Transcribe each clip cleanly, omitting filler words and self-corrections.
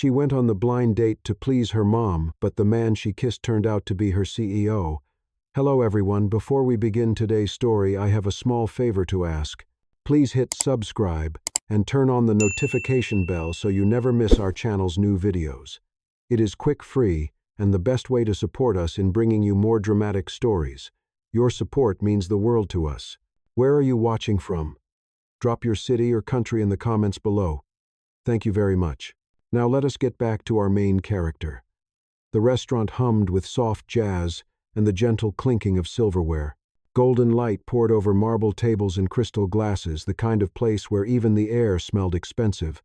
She went on the blind date to please her mom, but the man she kissed turned out to be her CEO. Hello everyone, before we begin today's story, I have a small favor to ask. Please hit subscribe and turn on the notification bell so you never miss our channel's new videos. It is quick, free, and the best way to support us in bringing you more dramatic stories. Your support means the world to us. Where are you watching from? Drop your city or country in the comments below. Thank you very much. Now let us get back to our main character. The restaurant hummed with soft jazz and the gentle clinking of silverware. Golden light poured over marble tables and crystal glasses, the kind of place where even the air smelled expensive.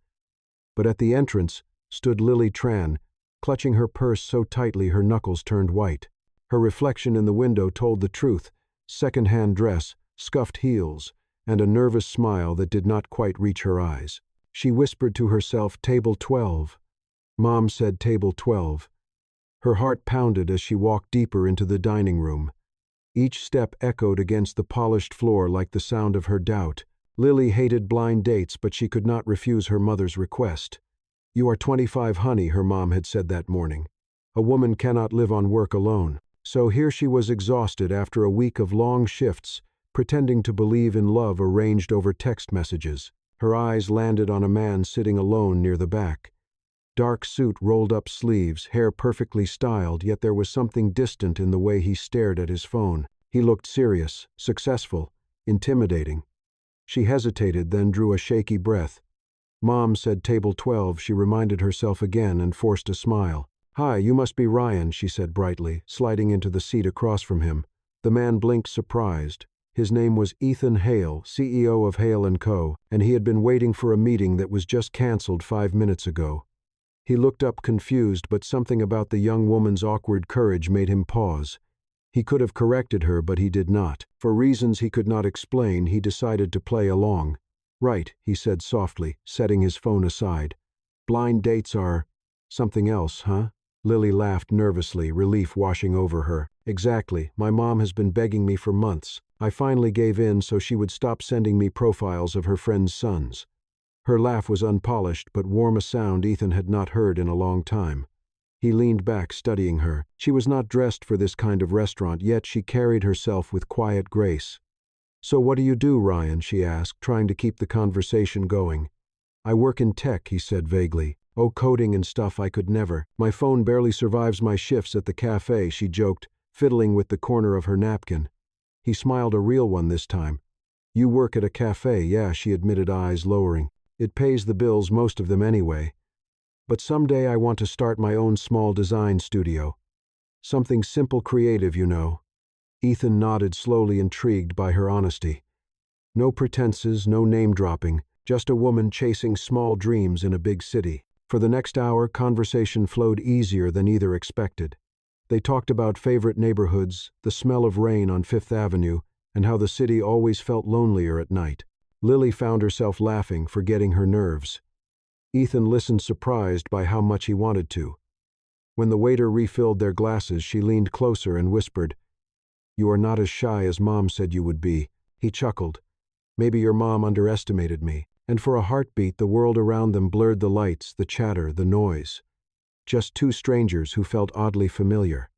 But at the entrance stood Lily Tran, clutching her purse so tightly her knuckles turned white. Her reflection in the window told the truth: second-hand dress, scuffed heels, and a nervous smile that did not quite reach her eyes. She whispered to herself, "Table 12." Mom said table 12. Her heart pounded as she walked deeper into the dining room. Each step echoed against the polished floor like the sound of her doubt. Lily hated blind dates, but she could not refuse her mother's request. "You are 25, honey," her mom had said that morning. "A woman cannot live on work alone." So here she was, exhausted after a week of long shifts, pretending to believe in love arranged over text messages. Her eyes landed on a man sitting alone near the back. Dark suit, rolled up sleeves, hair perfectly styled, yet there was something distant in the way he stared at his phone. He looked serious, successful, intimidating. She hesitated, then drew a shaky breath. Mom said table 12, she reminded herself again and forced a smile. "Hi, you must be Ryan," she said brightly, sliding into the seat across from him. The man blinked, surprised. His name was Ethan Hale, CEO of Hale & Co., and he had been waiting for a meeting that was just canceled 5 minutes ago. He looked up confused, but something about the young woman's awkward courage made him pause. He could have corrected her, but he did not. For reasons he could not explain, he decided to play along. "Right," he said softly, setting his phone aside. "Blind dates are something else, huh?" Lily laughed nervously, relief washing over her. "Exactly. My mom has been begging me for months. I finally gave in so she would stop sending me profiles of her friends' sons." Her laugh was unpolished, but warm, a sound Ethan had not heard in a long time. He leaned back, studying her. She was not dressed for this kind of restaurant, yet she carried herself with quiet grace. "So what do you do, Ryan?" she asked, trying to keep the conversation going. "I work in tech," he said vaguely. "Oh, coding and stuff I could never. My phone barely survives my shifts at the cafe," she joked, fiddling with the corner of her napkin. He smiled, a real one this time. "You work at a cafe?" "Yeah," she admitted, eyes lowering. "It pays the bills, most of them anyway. But someday I want to start my own small design studio. Something simple, creative, you know." Ethan nodded, slowly, intrigued by her honesty. No pretenses, no name-dropping, just a woman chasing small dreams in a big city. For the next hour, conversation flowed easier than either expected. They talked about favorite neighborhoods, the smell of rain on Fifth Avenue, and how the city always felt lonelier at night. Lily found herself laughing, forgetting her nerves. Ethan listened, surprised by how much he wanted to. When the waiter refilled their glasses, she leaned closer and whispered, "You are not as shy as Mom said you would be." He chuckled. "Maybe your mom underestimated me." And for a heartbeat, the world around them blurred, the lights, the chatter, the noise. Just two strangers who felt oddly familiar.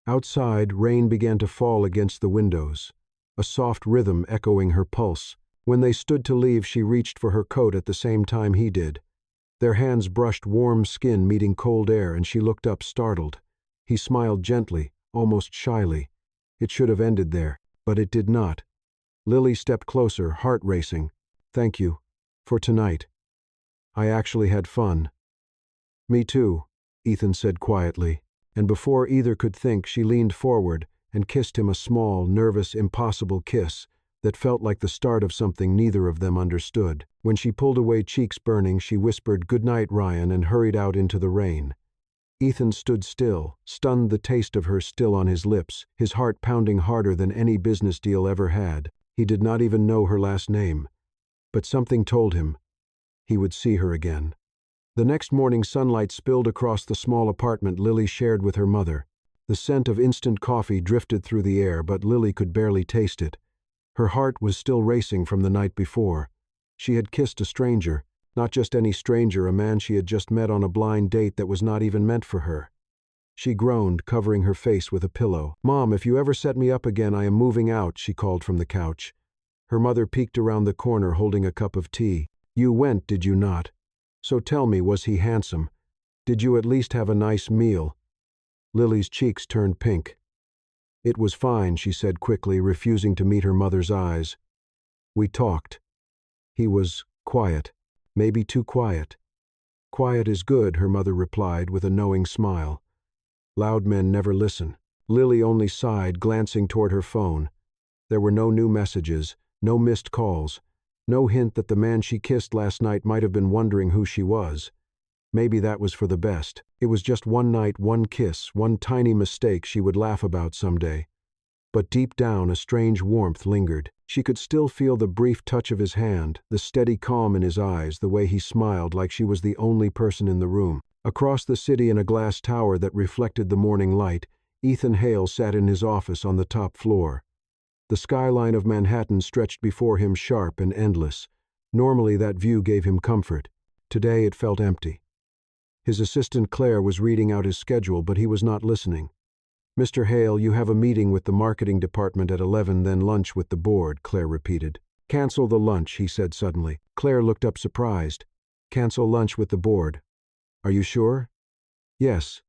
Outside, rain began to fall against the windows, a soft rhythm echoing her pulse. When they stood to leave, she reached for her coat at the same time he did. Their hands brushed warm skin meeting cold air, and she looked up, startled. He smiled gently, almost shyly. It should have ended there, but it did not. Lily stepped closer, heart racing. "Thank you. For tonight. I actually had fun." "Me too," Ethan said quietly, and before either could think, she leaned forward and kissed him, a small, nervous, impossible kiss that felt like the start of something neither of them understood. When she pulled away, cheeks burning, she whispered, "Good night, Ryan," and hurried out into the rain. Ethan stood still, stunned, the taste of her still on his lips, his heart pounding harder than any business deal ever had. He did not even know her last name. But something told him he would see her again. The next morning, sunlight spilled across the small apartment Lily shared with her mother. The scent of instant coffee drifted through the air, but Lily could barely taste it. Her heart was still racing from the night before. She had kissed a stranger, Not just any stranger, a man she had just met on a blind date that was not even meant for her. She groaned, covering her face with a pillow. "Mom, if you ever set me up again, I am moving out," she called from the couch. Her mother peeked around the corner holding a cup of tea. "You went, did you not? So tell me, was he handsome? Did you at least have a nice meal?" Lily's cheeks turned pink. "It was fine," she said quickly, refusing to meet her mother's eyes. "We talked. He was quiet, maybe too quiet." "Quiet is good," her mother replied with a knowing smile. "Loud men never listen." Lily only sighed, glancing toward her phone. There were no new messages, no missed calls, no hint that the man she kissed last night might have been wondering who she was. Maybe that was for the best. It was just one night, one kiss, one tiny mistake she would laugh about someday. But deep down, a strange warmth lingered. She could still feel the brief touch of his hand, the steady calm in his eyes, the way he smiled like she was the only person in the room. Across the city, in a glass tower that reflected the morning light, Ethan Hale sat in his office on the top floor. The skyline of Manhattan stretched before him, sharp and endless. Normally that view gave him comfort. Today it felt empty. His assistant Claire was reading out his schedule, but he was not listening. "Mr. Hale, you have a meeting with the marketing department at 11, then lunch with the board," Claire repeated. "Cancel the lunch," he said suddenly. Claire looked up surprised. "Cancel lunch with the board. Are you sure?" "Yes.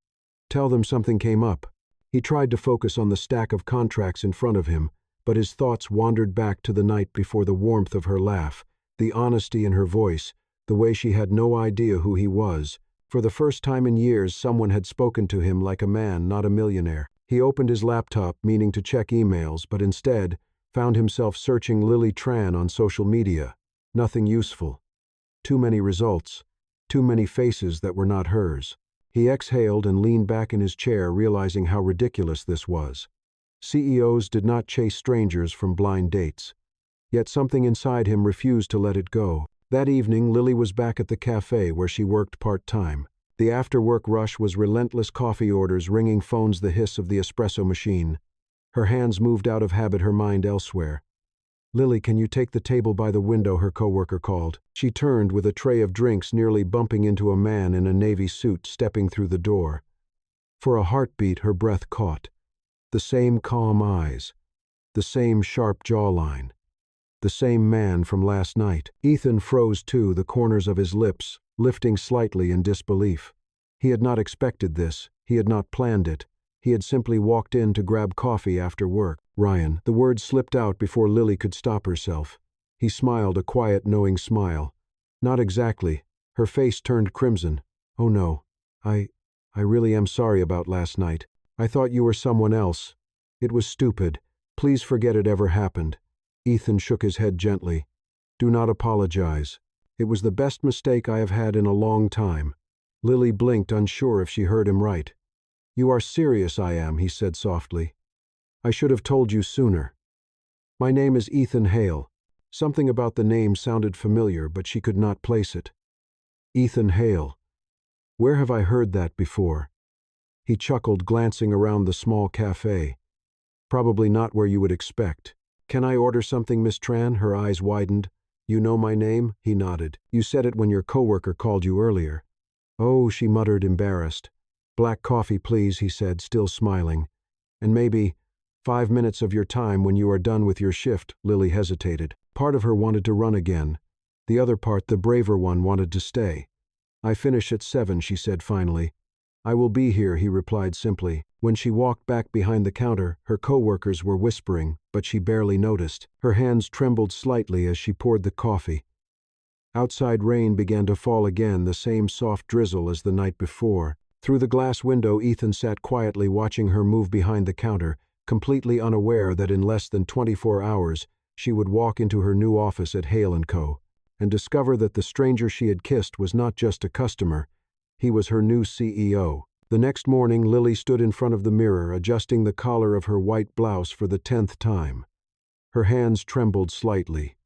Tell them something came up." He tried to focus on the stack of contracts in front of him, but his thoughts wandered back to the night before, the warmth of her laugh, the honesty in her voice, the way she had no idea who he was. For the first time in years, someone had spoken to him like a man, not a millionaire. He opened his laptop, meaning to check emails, but instead found himself searching Lily Tran on social media. Nothing useful. Too many results. Too many faces that were not hers. He exhaled and leaned back in his chair, realizing how ridiculous this was. CEOs did not chase strangers from blind dates. Yet something inside him refused to let it go. That evening, Lily was back at the cafe where she worked part-time. The after-work rush was relentless, coffee orders, ringing phones, the hiss of the espresso machine. Her hands moved out of habit, her mind elsewhere. "Lily, can you take the table by the window?" her coworker called. She turned with a tray of drinks, nearly bumping into a man in a navy suit stepping through the door. For a heartbeat, her breath caught. The same calm eyes. The same sharp jawline. The same man from last night. Ethan froze too, the corners of his lips lifting slightly in disbelief. He had not expected this. He had not planned it. He had simply walked in to grab coffee after work. "Ryan." The word slipped out before Lily could stop herself. He smiled, a quiet, knowing smile. "Not exactly." Her face turned crimson. "Oh no. I really am sorry about last night. I thought you were someone else. It was stupid. Please forget it ever happened." Ethan shook his head gently. "Do not apologize. It was the best mistake I have had in a long time." Lily blinked, unsure if she heard him right. "You are serious?" "I am," he said softly. "I should have told you sooner. My name is Ethan Hale." Something about the name sounded familiar, but she could not place it. Ethan Hale. Where have I heard that before? He chuckled, glancing around the small cafe. "Probably not where you would expect. Can I order something, Miss Tran?" Her eyes widened. "You know my name?" He nodded. "You said it when your coworker called you earlier." "Oh," she muttered, embarrassed. "Black coffee, please," he said, still smiling. "And maybe 5 minutes of your time when you are done with your shift." Lily hesitated. Part of her wanted to run again. The other part, the braver one, wanted to stay. "I finish at 7, she said finally. "I will be here," he replied simply. When she walked back behind the counter, her coworkers were whispering, but she barely noticed. Her hands trembled slightly as she poured the coffee. Outside, rain began to fall again, the same soft drizzle as the night before. Through the glass window, Ethan sat quietly watching her move behind the counter, completely unaware that in less than 24 hours she would walk into her new office at Hale & Co. and discover that the stranger she had kissed was not just a customer. He was her new CEO. The next morning, Lily stood in front of the mirror, adjusting the collar of her white blouse for the 10th time. Her hands trembled slightly.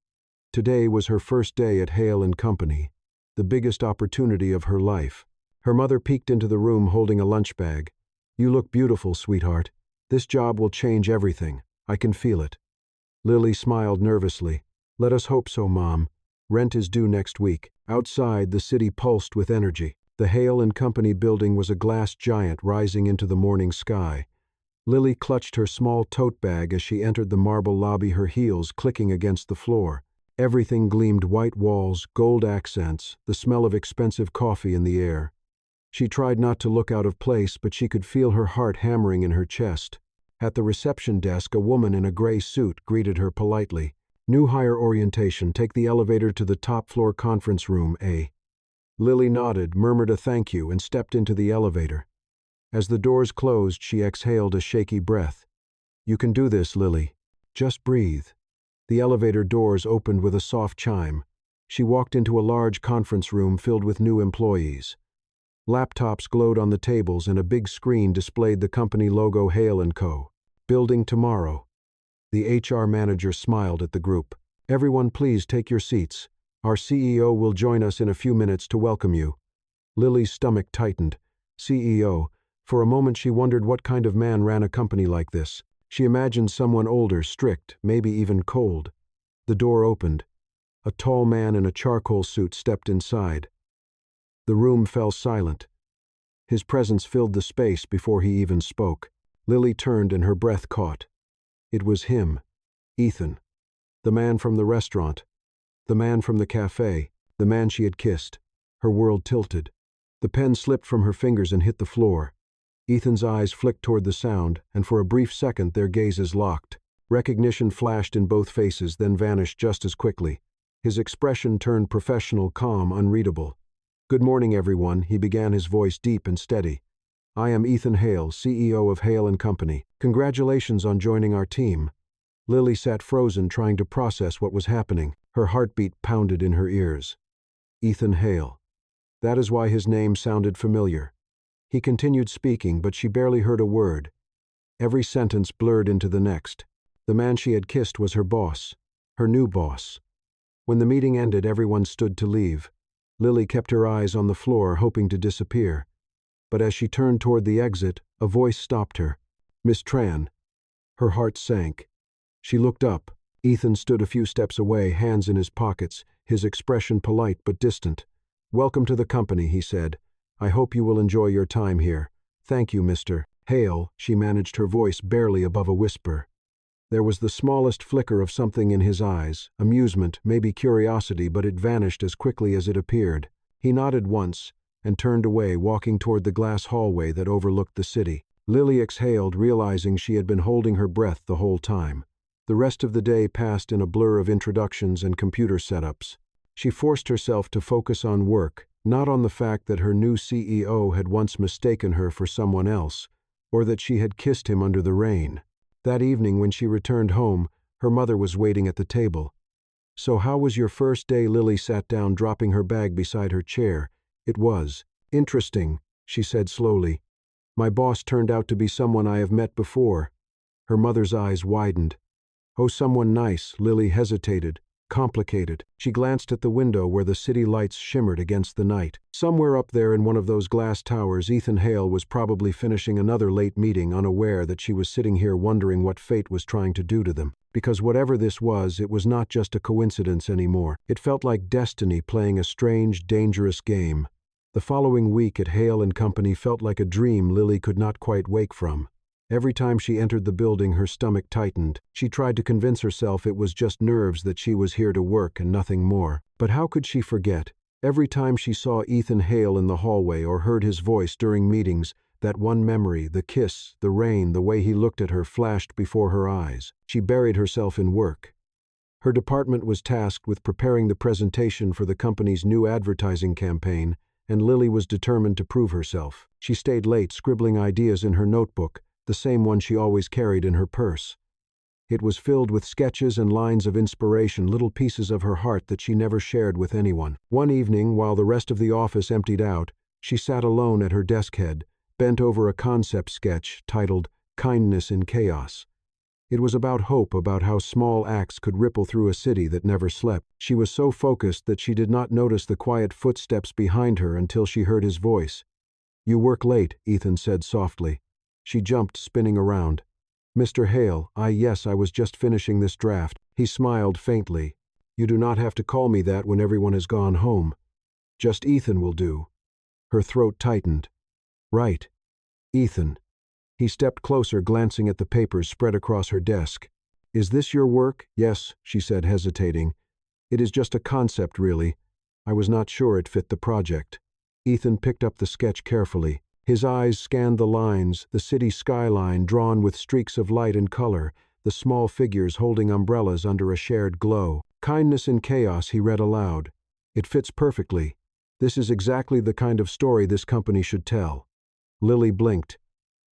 Today was her first day at Hale & Company, the biggest opportunity of her life. Her mother peeked into the room holding a lunch bag. "You look beautiful, sweetheart. This job will change everything. I can feel it." Lily smiled nervously. "Let us hope so, Mom. Rent is due next week. Outside, the city pulsed with energy. The Hale and Company building was a glass giant rising into the morning sky. Lily clutched her small tote bag as she entered the marble lobby, her heels clicking against the floor. Everything gleamed: white walls, gold accents, the smell of expensive coffee in the air. She tried not to look out of place, but she could feel her heart hammering in her chest. At the reception desk, a woman in a gray suit greeted her politely. "New hire orientation. Take the elevator to the top floor conference room, A." Lily nodded, murmured a thank you, and stepped into the elevator. As the doors closed, she exhaled a shaky breath. "You can do this, Lily. Just breathe." The elevator doors opened with a soft chime. She walked into a large conference room filled with new employees. Laptops glowed on the tables and a big screen displayed the company logo, Hale & Co. "Building tomorrow." The HR manager smiled at the group. "Everyone, please take your seats. Our CEO will join us in a few minutes to welcome you." Lily's stomach tightened. CEO. For a moment she wondered what kind of man ran a company like this. She imagined someone older, strict, maybe even cold. The door opened. A tall man in a charcoal suit stepped inside. The room fell silent. His presence filled the space before he even spoke. Lily turned and her breath caught. It was him, Ethan. The man from the restaurant. The man from the cafe. The man she had kissed. Her world tilted. The pen slipped from her fingers and hit the floor. Ethan's eyes flicked toward the sound, and for a brief second their gazes locked. Recognition flashed in both faces, then vanished just as quickly. His expression turned professional, calm, unreadable. "Good morning, everyone," he began, his voice deep and steady. "I am Ethan Hale, CEO of Hale & Company. Congratulations on joining our team." Lily sat frozen, trying to process what was happening. Her heartbeat pounded in her ears. Ethan Hale. That is why his name sounded familiar. He continued speaking, but she barely heard a word. Every sentence blurred into the next. The man she had kissed was her boss, her new boss. When the meeting ended, everyone stood to leave. Lily kept her eyes on the floor, hoping to disappear. But as she turned toward the exit, a voice stopped her. "Miss Tran." Her heart sank. She looked up. Ethan stood a few steps away, hands in his pockets, his expression polite but distant. "Welcome to the company," he said. "I hope you will enjoy your time here." "Thank you, Mr. Hale," she managed, her voice barely above a whisper. There was the smallest flicker of something in his eyes, amusement, maybe curiosity, but it vanished as quickly as it appeared. He nodded once and turned away, walking toward the glass hallway that overlooked the city. Lily exhaled, realizing she had been holding her breath the whole time. The rest of the day passed in a blur of introductions and computer setups. She forced herself to focus on work, not on the fact that her new CEO had once mistaken her for someone else, or that she had kissed him under the rain. That evening, when she returned home, her mother was waiting at the table. "So how was your first day?" Lily sat down, dropping her bag beside her chair. "It was interesting," she said slowly. "My boss turned out to be someone I have met before." Her mother's eyes widened. "Oh, someone nice." Lily hesitated. "Complicated." She glanced at the window where the city lights shimmered against the night. Somewhere up there in one of those glass towers, Ethan Hale was probably finishing another late meeting, unaware that she was sitting here wondering what fate was trying to do to them. Because whatever this was, it was not just a coincidence anymore. It felt like destiny playing a strange, dangerous game. The following week at Hale & Company felt like a dream Lily could not quite wake from. Every time she entered the building, her stomach tightened. She tried to convince herself it was just nerves, that she was here to work and nothing more. But how could she forget? Every time she saw Ethan Hale in the hallway or heard his voice during meetings, that one memory, the kiss, the rain, the way he looked at her, flashed before her eyes. She buried herself in work. Her department was tasked with preparing the presentation for the company's new advertising campaign, and Lily was determined to prove herself. She stayed late, scribbling ideas in her notebook, the same one she always carried in her purse. It was filled with sketches and lines of inspiration, little pieces of her heart that she never shared with anyone. One evening, while the rest of the office emptied out, she sat alone at her desk head, bent over a concept sketch titled "Kindness in Chaos." It was about hope, about how small acts could ripple through a city that never slept. She was so focused that she did not notice the quiet footsteps behind her until she heard his voice. "You work late," Ethan said softly. She jumped, spinning around. "Mr. Hale, yes, I was just finishing this draft." He smiled faintly. "You do not have to call me that when everyone has gone home." Just Ethan will do. Her throat tightened. Right. Ethan. He stepped closer, glancing at the papers spread across her desk. Is this your work? Yes, she said, hesitating. It is just a concept, really. I was not sure it fit the project. Ethan picked up the sketch carefully. His eyes scanned the lines, the city skyline drawn with streaks of light and color, the small figures holding umbrellas under a shared glow. Kindness in chaos, he read aloud. It fits perfectly. This is exactly the kind of story this company should tell. Lily blinked.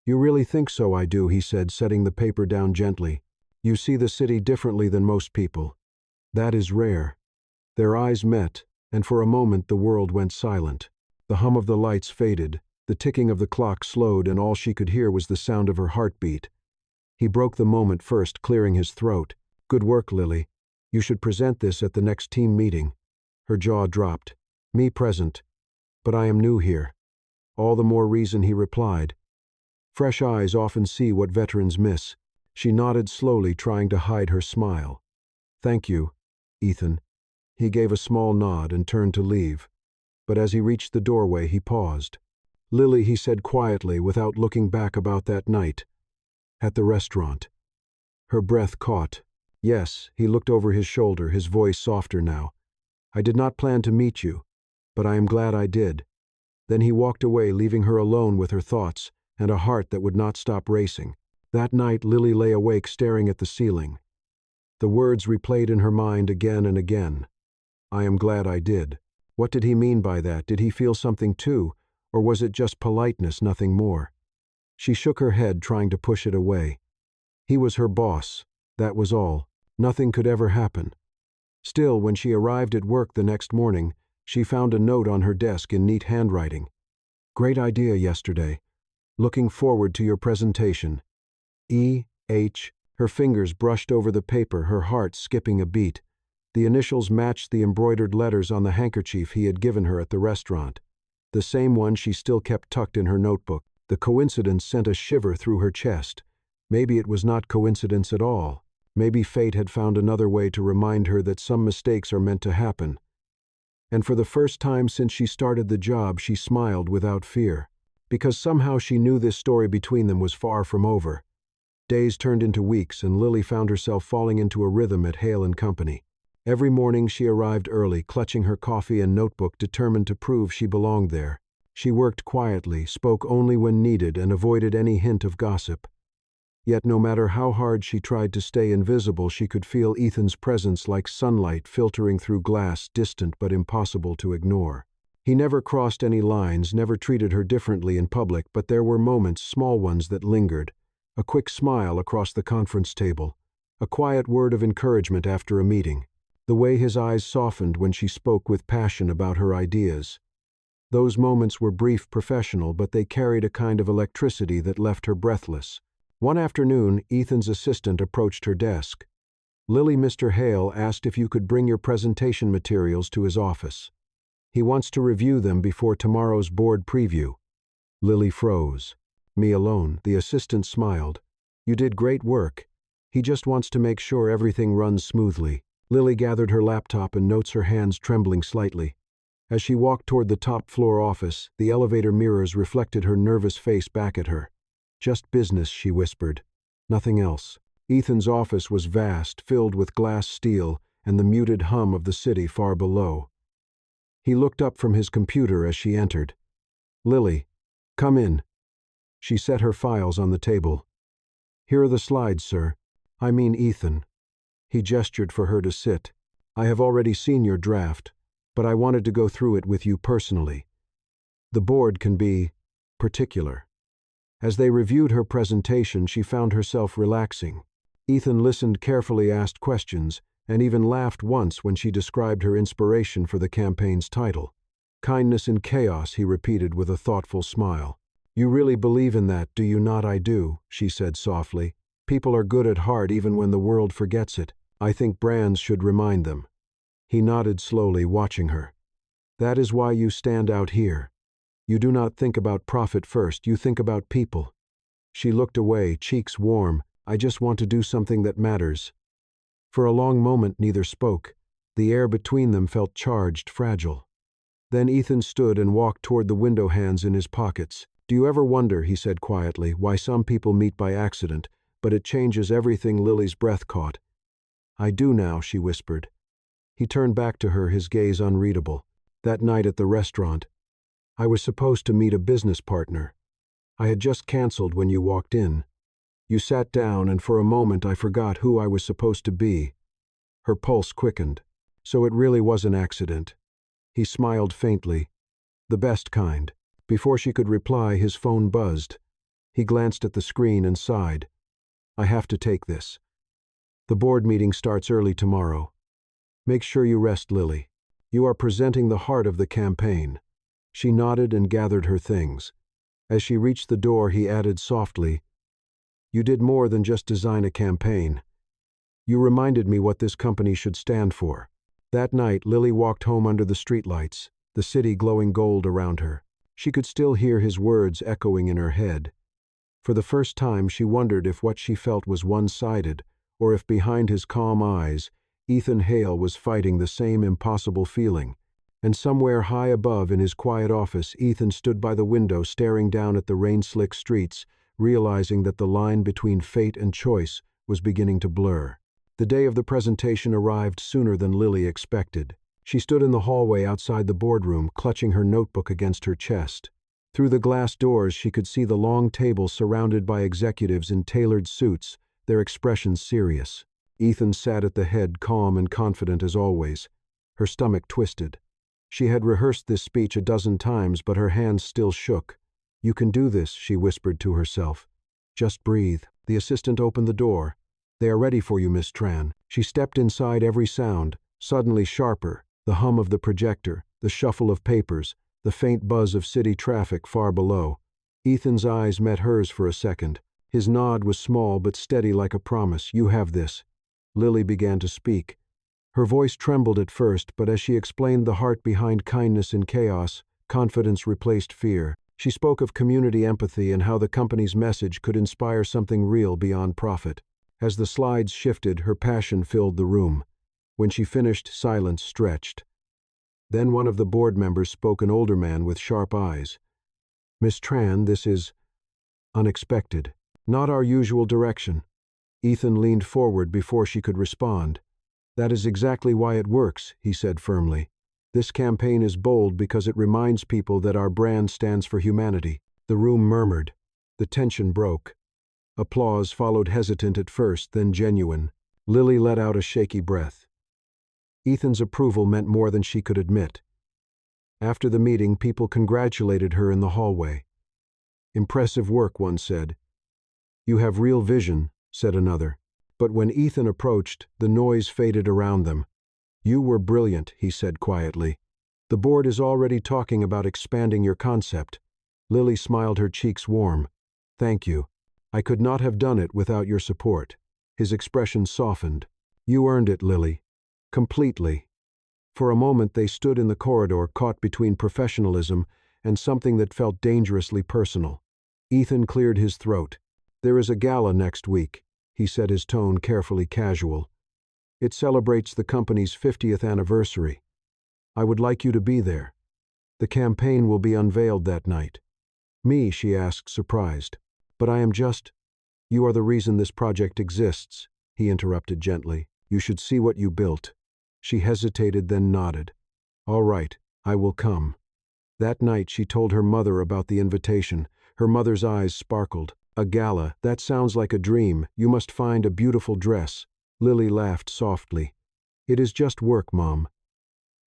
You really think so? I do, he said, setting the paper down gently. You see the city differently than most people. That is rare. Their eyes met, and for a moment the world went silent. The hum of the lights faded, the ticking of the clock slowed, and all she could hear was the sound of her heartbeat. He broke the moment first, clearing his throat. Good work, Lily. You should present this at the next team meeting. Her jaw dropped. Me present. But I am new here. All the more reason, he replied. Fresh eyes often see what veterans miss. She nodded slowly, trying to hide her smile. Thank you, Ethan. He gave a small nod and turned to leave. But as he reached the doorway, he paused. Lily, he said quietly, without looking back, about that night. At the restaurant. Her breath caught. Yes, he looked over his shoulder, his voice softer now. I did not plan to meet you, but I am glad I did. Then he walked away, leaving her alone with her thoughts, and a heart that would not stop racing. That night, Lily lay awake, staring at the ceiling. The words replayed in her mind again and again. I am glad I did. What did he mean by that? Did he feel something too, or was it just politeness, nothing more? She shook her head, trying to push it away. He was her boss. That was all. Nothing could ever happen. Still, when she arrived at work the next morning, she found a note on her desk in neat handwriting. Great idea yesterday. Looking forward to your presentation. E.H. Her fingers brushed over the paper, her heart skipping a beat. The initials matched the embroidered letters on the handkerchief he had given her at the restaurant. The same one she still kept tucked in her notebook. The coincidence sent a shiver through her chest. Maybe it was not coincidence at all. Maybe fate had found another way to remind her that some mistakes are meant to happen. And for the first time since she started the job, she smiled without fear. Because somehow she knew this story between them was far from over. Days turned into weeks, and Lily found herself falling into a rhythm at Hale & Company. Every morning she arrived early, clutching her coffee and notebook, determined to prove she belonged there. She worked quietly, spoke only when needed, and avoided any hint of gossip. Yet no matter how hard she tried to stay invisible, she could feel Ethan's presence like sunlight filtering through glass, distant but impossible to ignore. He never crossed any lines, never treated her differently in public, but there were moments, small ones, that lingered. A quick smile across the conference table. A quiet word of encouragement after a meeting. The way his eyes softened when she spoke with passion about her ideas. Those moments were brief, professional, but they carried a kind of electricity that left her breathless. One afternoon, Ethan's assistant approached her desk. Lily, Mr. Hale asked if you could bring your presentation materials to his office. He wants to review them before tomorrow's board preview. Lily froze. Me alone, the assistant smiled. You did great work. He just wants to make sure everything runs smoothly. Lily gathered her laptop and notes, her hands trembling slightly. As she walked toward the top-floor office, the elevator mirrors reflected her nervous face back at her. Just business, she whispered. Nothing else. Ethan's office was vast, filled with glass steel and the muted hum of the city far below. He looked up from his computer as she entered. Lily, come in. She set her files on the table. Here are the slides, sir. I mean Ethan. He gestured for her to sit. I have already seen your draft, but I wanted to go through it with you personally. The board can be particular. As they reviewed her presentation, she found herself relaxing. Ethan listened carefully, asked questions, and even laughed once when she described her inspiration for the campaign's title. Kindness in chaos, he repeated with a thoughtful smile. You really believe in that, do you not? I do, she said softly. People are good at heart even when the world forgets it. I think brands should remind them. He nodded slowly, watching her. That is why you stand out here. You do not think about profit first, you think about people. She looked away, cheeks warm. I just want to do something that matters. For a long moment neither spoke. The air between them felt charged, fragile. Then Ethan stood and walked toward the window, hands in his pockets. "Do you ever wonder," he said quietly, "why some people meet by accident, but it changes everything?" Lily's breath caught. "I do now," she whispered. He turned back to her, his gaze unreadable. "That night at the restaurant, I was supposed to meet a business partner. I had just canceled when you walked in. You sat down, and for a moment I forgot who I was supposed to be." Her pulse quickened. "So it really was an accident." He smiled faintly. "The best kind." Before she could reply, his phone buzzed. He glanced at the screen and sighed. "I have to take this. The board meeting starts early tomorrow. Make sure you rest, Lily. You are presenting the heart of the campaign." She nodded and gathered her things. As she reached the door, he added softly, "You did more than just design a campaign. You reminded me what this company should stand for." That night, Lily walked home under the streetlights, the city glowing gold around her. She could still hear his words echoing in her head. For the first time, she wondered if what she felt was one-sided, or if behind his calm eyes, Ethan Hale was fighting the same impossible feeling. And somewhere high above in his quiet office, Ethan stood by the window staring down at the rain-slick streets, realizing that the line between fate and choice was beginning to blur. The day of the presentation arrived sooner than Lily expected. She stood in the hallway outside the boardroom, clutching her notebook against her chest. Through the glass doors, she could see the long table surrounded by executives in tailored suits, their expressions serious. Ethan sat at the head, calm and confident as always. Her stomach twisted. She had rehearsed this speech a dozen times, but her hands still shook. "You can do this," she whispered to herself. "Just breathe." The assistant opened the door. "They are ready for you, Miss Tran." She stepped inside, every sound, suddenly sharper, the hum of the projector, the shuffle of papers, the faint buzz of city traffic far below. Ethan's eyes met hers for a second. His nod was small but steady like a promise. "You have this." Lily began to speak. Her voice trembled at first, but as she explained the heart behind kindness in chaos, confidence replaced fear. She spoke of community empathy and how the company's message could inspire something real beyond profit. As the slides shifted, her passion filled the room. When she finished, silence stretched. Then one of the board members spoke, an older man with sharp eyes. "Miss Tran, this is unexpected. Not our usual direction." Ethan leaned forward before she could respond. "That is exactly why it works," he said firmly. "This campaign is bold because it reminds people that our brand stands for humanity." The room murmured. The tension broke. Applause followed, hesitant at first, then genuine. Lily let out a shaky breath. Ethan's approval meant more than she could admit. After the meeting, people congratulated her in the hallway. "Impressive work," one said. "You have real vision," said another. But when Ethan approached, the noise faded around them. "You were brilliant," he said quietly. "The board is already talking about expanding your concept." Lily smiled, her cheeks warm. "Thank you. I could not have done it without your support." His expression softened. "You earned it, Lily. Completely." For a moment they stood in the corridor, caught between professionalism and something that felt dangerously personal. Ethan cleared his throat. "There is a gala next week," he said, his tone carefully casual. "It celebrates the company's 50th anniversary. I would like you to be there. The campaign will be unveiled that night." "Me?" she asked, surprised. "But I am just—" "You are the reason this project exists," he interrupted gently. "You should see what you built." She hesitated, then nodded. "All right, I will come." That night she told her mother about the invitation. Her mother's eyes sparkled. "A gala, that sounds like a dream. You must find a beautiful dress." Lily laughed softly. "It is just work, Mom."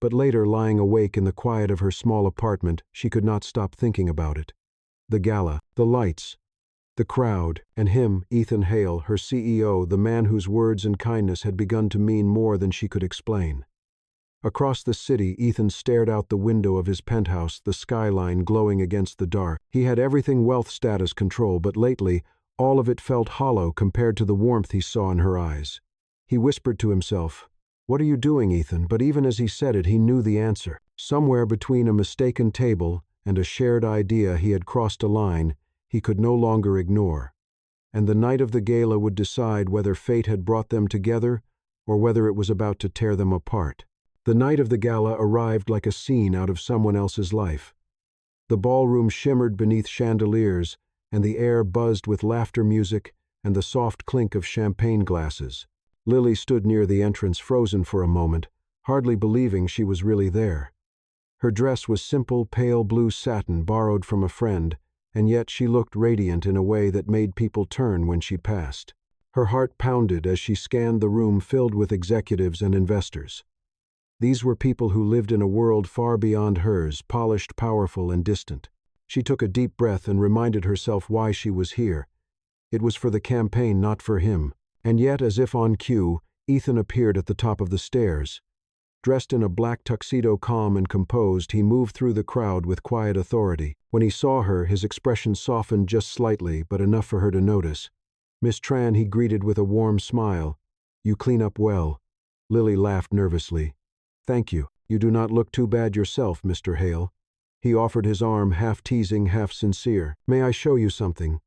But later, lying awake in the quiet of her small apartment, she could not stop thinking about it. The gala, the lights, the crowd, and him, Ethan Hale, her CEO, the man whose words and kindness had begun to mean more than she could explain. Across the city, Ethan stared out the window of his penthouse, the skyline glowing against the dark. He had everything wealth, status, control, but lately, all of it felt hollow compared to the warmth he saw in her eyes. He whispered to himself, "What are you doing, Ethan?" But even as he said it, he knew the answer. Somewhere between a mistaken table and a shared idea, he had crossed a line he could no longer ignore. And the night of the gala would decide whether fate had brought them together or whether it was about to tear them apart. The night of the gala arrived like a scene out of someone else's life. The ballroom shimmered beneath chandeliers, and the air buzzed with laughter music and the soft clink of champagne glasses. Lily stood near the entrance, frozen for a moment, hardly believing she was really there. Her dress was simple, pale blue satin borrowed from a friend, and yet she looked radiant in a way that made people turn when she passed. Her heart pounded as she scanned the room filled with executives and investors. These were people who lived in a world far beyond hers, polished, powerful, and distant. She took a deep breath and reminded herself why she was here. It was for the campaign, not for him. And yet, as if on cue, Ethan appeared at the top of the stairs. Dressed in a black tuxedo, calm and composed, he moved through the crowd with quiet authority. When he saw her, his expression softened just slightly, but enough for her to notice. "Miss Tran," he greeted with a warm smile. "You clean up well." Lily laughed nervously. "Thank you. You do not look too bad yourself, Mr. Hale." He offered his arm, half teasing, half sincere. "May I show you something?"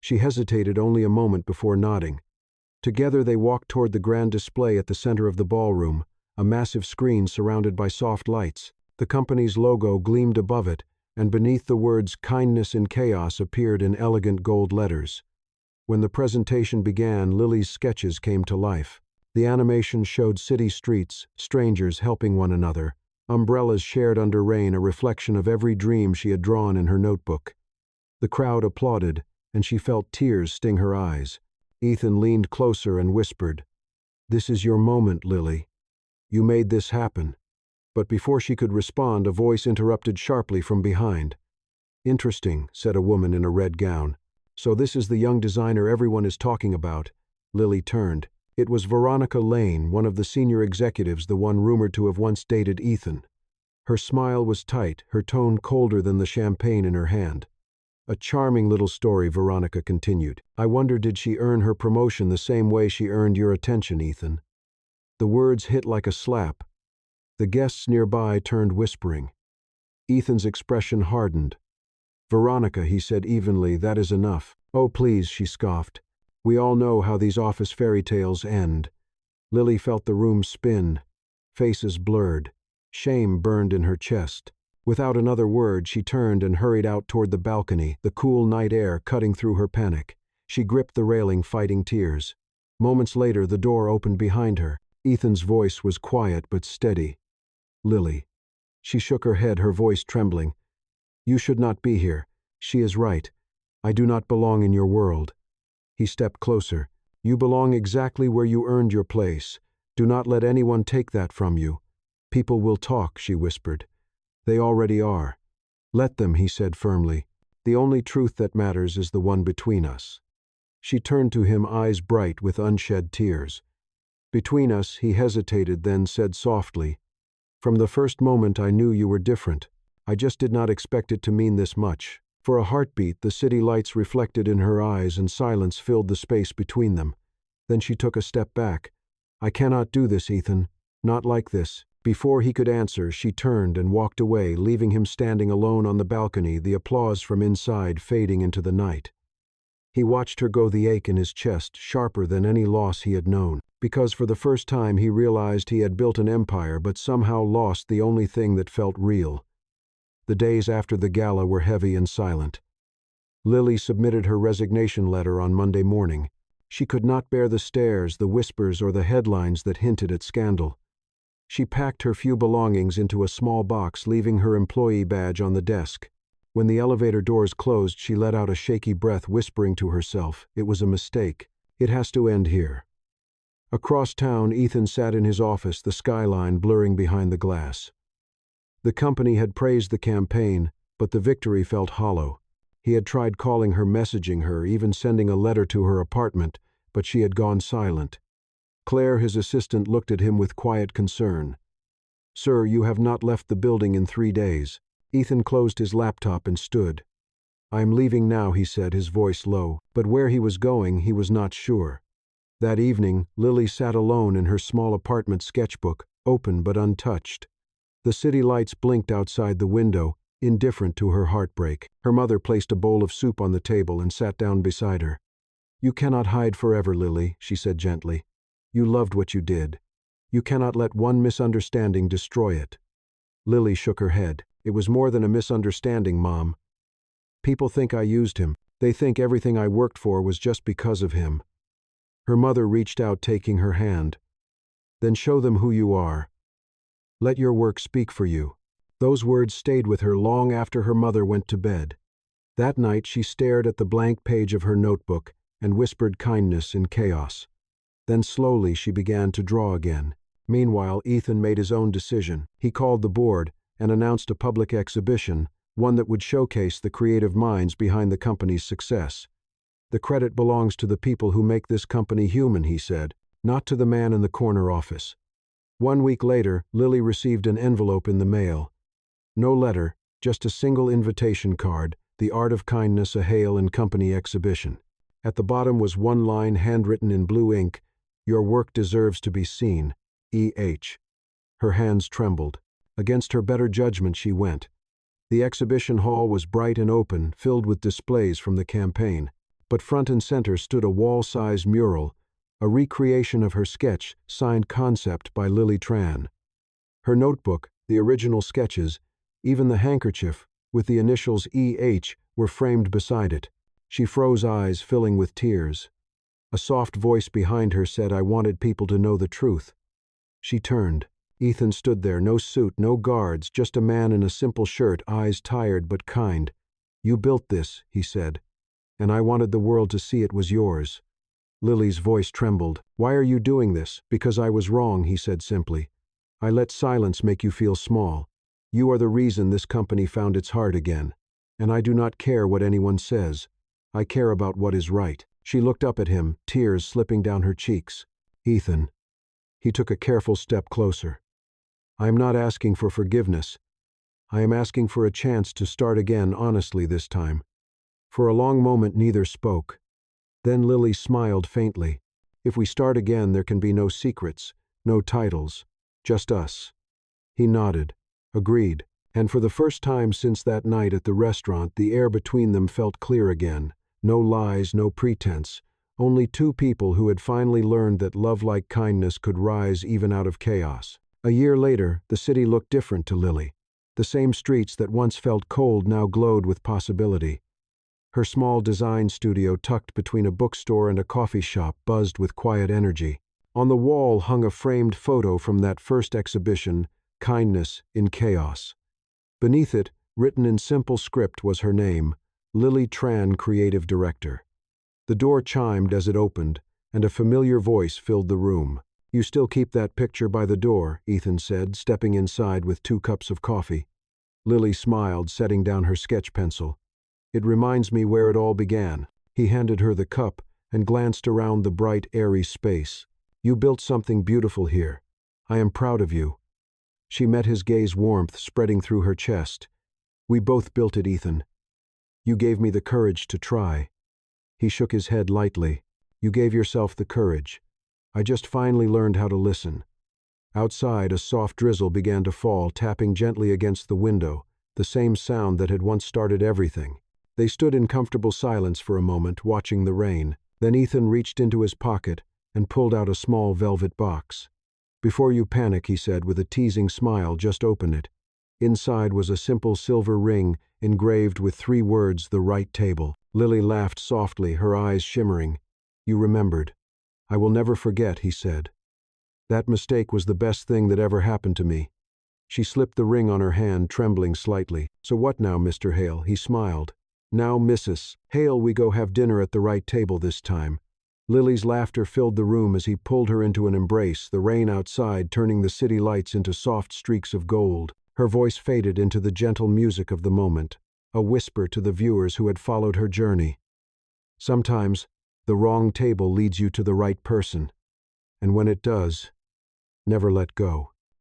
She hesitated only a moment before nodding. Together they walked toward the grand display at the center of the ballroom, a massive screen surrounded by soft lights. The company's logo gleamed above it, and beneath the words "Kindness in Chaos" appeared in elegant gold letters. When the presentation began, Lily's sketches came to life. The animation showed city streets, strangers helping one another, umbrellas shared under rain, a reflection of every dream she had drawn in her notebook. The crowd applauded, and she felt tears sting her eyes. Ethan leaned closer and whispered, "This is your moment, Lily. You made this happen." But before she could respond, a voice interrupted sharply from behind. "Interesting," said a woman in a red gown. "So this is the young designer everyone is talking about." Lily turned. It was Veronica Lane, one of the senior executives, the one rumored to have once dated Ethan. Her smile was tight, her tone colder than the champagne in her hand. "A charming little story," Veronica continued. "I wonder, did she earn her promotion the same way she earned your attention, Ethan?" The words hit like a slap. The guests nearby turned, whispering. Ethan's expression hardened. "Veronica," he said evenly, "that is enough." "Oh, please," she scoffed. "We all know how these office fairy tales end." Lily felt the room spin. Faces blurred. Shame burned in her chest. Without another word, she turned and hurried out toward the balcony, the cool night air cutting through her panic. She gripped the railing, fighting tears. Moments later, the door opened behind her. Ethan's voice was quiet but steady. "Lily." She shook her head, her voice trembling. "You should not be here. She is right. I do not belong in your world." He stepped closer. "You belong exactly where you earned your place. Do not let anyone take that from you." "People will talk," she whispered. "They already are." "Let them," he said firmly. "The only truth that matters is the one between us." She turned to him, eyes bright with unshed tears. "Between us," he hesitated, then said softly, "From the first moment I knew you were different. I just did not expect it to mean this much." For a heartbeat, the city lights reflected in her eyes and silence filled the space between them. Then she took a step back. "I cannot do this, Ethan. Not like this." Before he could answer, she turned and walked away, leaving him standing alone on the balcony, the applause from inside fading into the night. He watched her go, the ache in his chest sharper than any loss he had known, because for the first time he realized he had built an empire but somehow lost the only thing that felt real. The days after the gala were heavy and silent. Lily submitted her resignation letter on Monday morning. She could not bear the stares, the whispers, or the headlines that hinted at scandal. She packed her few belongings into a small box, leaving her employee badge on the desk. When the elevator doors closed, she let out a shaky breath, whispering to herself, "It was a mistake. It has to end here." Across town, Ethan sat in his office, the skyline blurring behind the glass. The company had praised the campaign, but the victory felt hollow. He had tried calling her, messaging her, even sending a letter to her apartment, but she had gone silent. Claire, his assistant, looked at him with quiet concern. "Sir, you have not left the building in 3 days." Ethan closed his laptop and stood. "I am leaving now," he said, his voice low, but where he was going he was not sure. That evening, Lily sat alone in her small apartment sketchbook, open but untouched. The city lights blinked outside the window, indifferent to her heartbreak. Her mother placed a bowl of soup on the table and sat down beside her. "You cannot hide forever, Lily," she said gently. "You loved what you did. You cannot let one misunderstanding destroy it." Lily shook her head. "It was more than a misunderstanding, Mom. People think I used him. They think everything I worked for was just because of him." Her mother reached out, taking her hand. "Then show them who you are. Let your work speak for you." Those words stayed with her long after her mother went to bed. That night she stared at the blank page of her notebook and whispered kindness in chaos. Then slowly she began to draw again. Meanwhile, Ethan made his own decision. He called the board and announced a public exhibition, one that would showcase the creative minds behind the company's success. "The credit belongs to the people who make this company human," he said, "not to the man in the corner office." 1 week later, Lily received an envelope in the mail. No letter, just a single invitation card, "The Art of Kindness, a Hale and Company exhibition." At the bottom was one line handwritten in blue ink: "Your work deserves to be seen. E.H." Her hands trembled. Against her better judgment she went. The exhibition hall was bright and open, filled with displays from the campaign. But front and center stood a wall-sized mural, a recreation of her sketch, signed Concept by Lily Tran. Her notebook, the original sketches, even the handkerchief, with the initials E.H., were framed beside it. She froze, eyes filling with tears. A soft voice behind her said, "I wanted people to know the truth." She turned. Ethan stood there, no suit, no guards, just a man in a simple shirt, eyes tired but kind. "You built this," he said, "and I wanted the world to see it was yours." Lily's voice trembled. "Why are you doing this?" "Because I was wrong," he said simply. "I let silence make you feel small. You are the reason this company found its heart again. And I do not care what anyone says. I care about what is right." She looked up at him, tears slipping down her cheeks. "Ethan." He took a careful step closer. "I am not asking for forgiveness. I am asking for a chance to start again honestly this time." For a long moment neither spoke. Then Lily smiled faintly. "If we start again, there can be no secrets, no titles, just us." He nodded, agreed, and for the first time since that night at the restaurant, the air between them felt clear again. No lies, no pretense, only two people who had finally learned that love like kindness could rise even out of chaos. A year later, the city looked different to Lily. The same streets that once felt cold now glowed with possibility. Her small design studio, tucked between a bookstore and a coffee shop, buzzed with quiet energy. On the wall hung a framed photo from that first exhibition, Kindness in Chaos. Beneath it, written in simple script, was her name, Lily Tran, Creative Director. The door chimed as it opened, and a familiar voice filled the room. "You still keep that picture by the door," Ethan said, stepping inside with 2 cups of coffee. Lily smiled, setting down her sketch pencil. "It reminds me where it all began." He handed her the cup and glanced around the bright, airy space. "You built something beautiful here. I am proud of you." She met his gaze, warmth spreading through her chest. "We both built it, Ethan. You gave me the courage to try." He shook his head lightly. "You gave yourself the courage. I just finally learned how to listen." Outside, a soft drizzle began to fall, tapping gently against the window, the same sound that had once started everything. They stood in comfortable silence for a moment, watching the rain. Then Ethan reached into his pocket and pulled out a small velvet box. "Before you panic," he said with a teasing smile, "just open it." Inside was a simple silver ring engraved with 3 words, "The Right Table." Lily laughed softly, her eyes shimmering. "You remembered." "I will never forget," he said. "That mistake was the best thing that ever happened to me." She slipped the ring on her hand, trembling slightly. "So what now, Mr. Hale?" He smiled. "Now, Mrs. Hale, we go have dinner at the right table this time." Lily's laughter filled the room as he pulled her into an embrace, the rain outside turning the city lights into soft streaks of gold. Her voice faded into the gentle music of the moment, a whisper to the viewers who had followed her journey. "Sometimes, the wrong table leads you to the right person. And when it does, never let go."